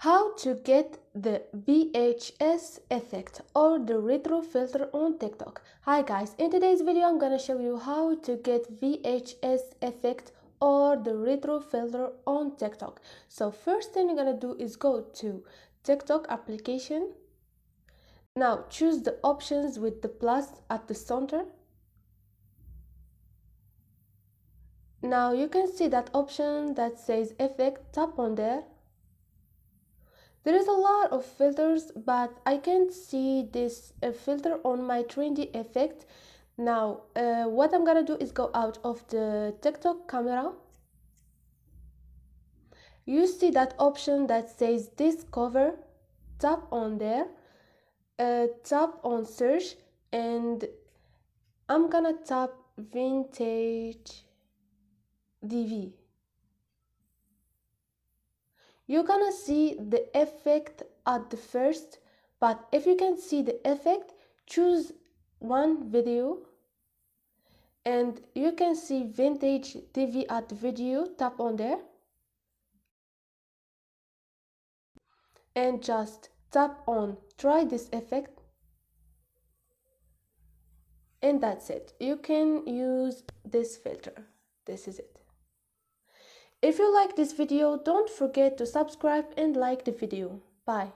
How to get the VHS effect or the retro filter on TikTok. Hi guys, in today's video I'm gonna show you how to get VHS effect or the retro filter on TikTok. So first thing you're gonna do is go to TikTok application. Now choose the options with the plus at the center. Now you can see that option that says effect, tap on there. There is a lot of filters, but I can't see this filter on my trendy effect. Now, what I'm gonna do is go out of the TikTok camera. You see that option that says discover, tap on there, tap on search, and I'm gonna tap vintage DV. You're gonna see the effect at the first, but if you can see the effect, choose one video and you can see vintage TV at the video, tap on there and just tap on try this effect, and that's it. You can use this filter. This is it. If you like this video, don't forget to subscribe and like the video. Bye.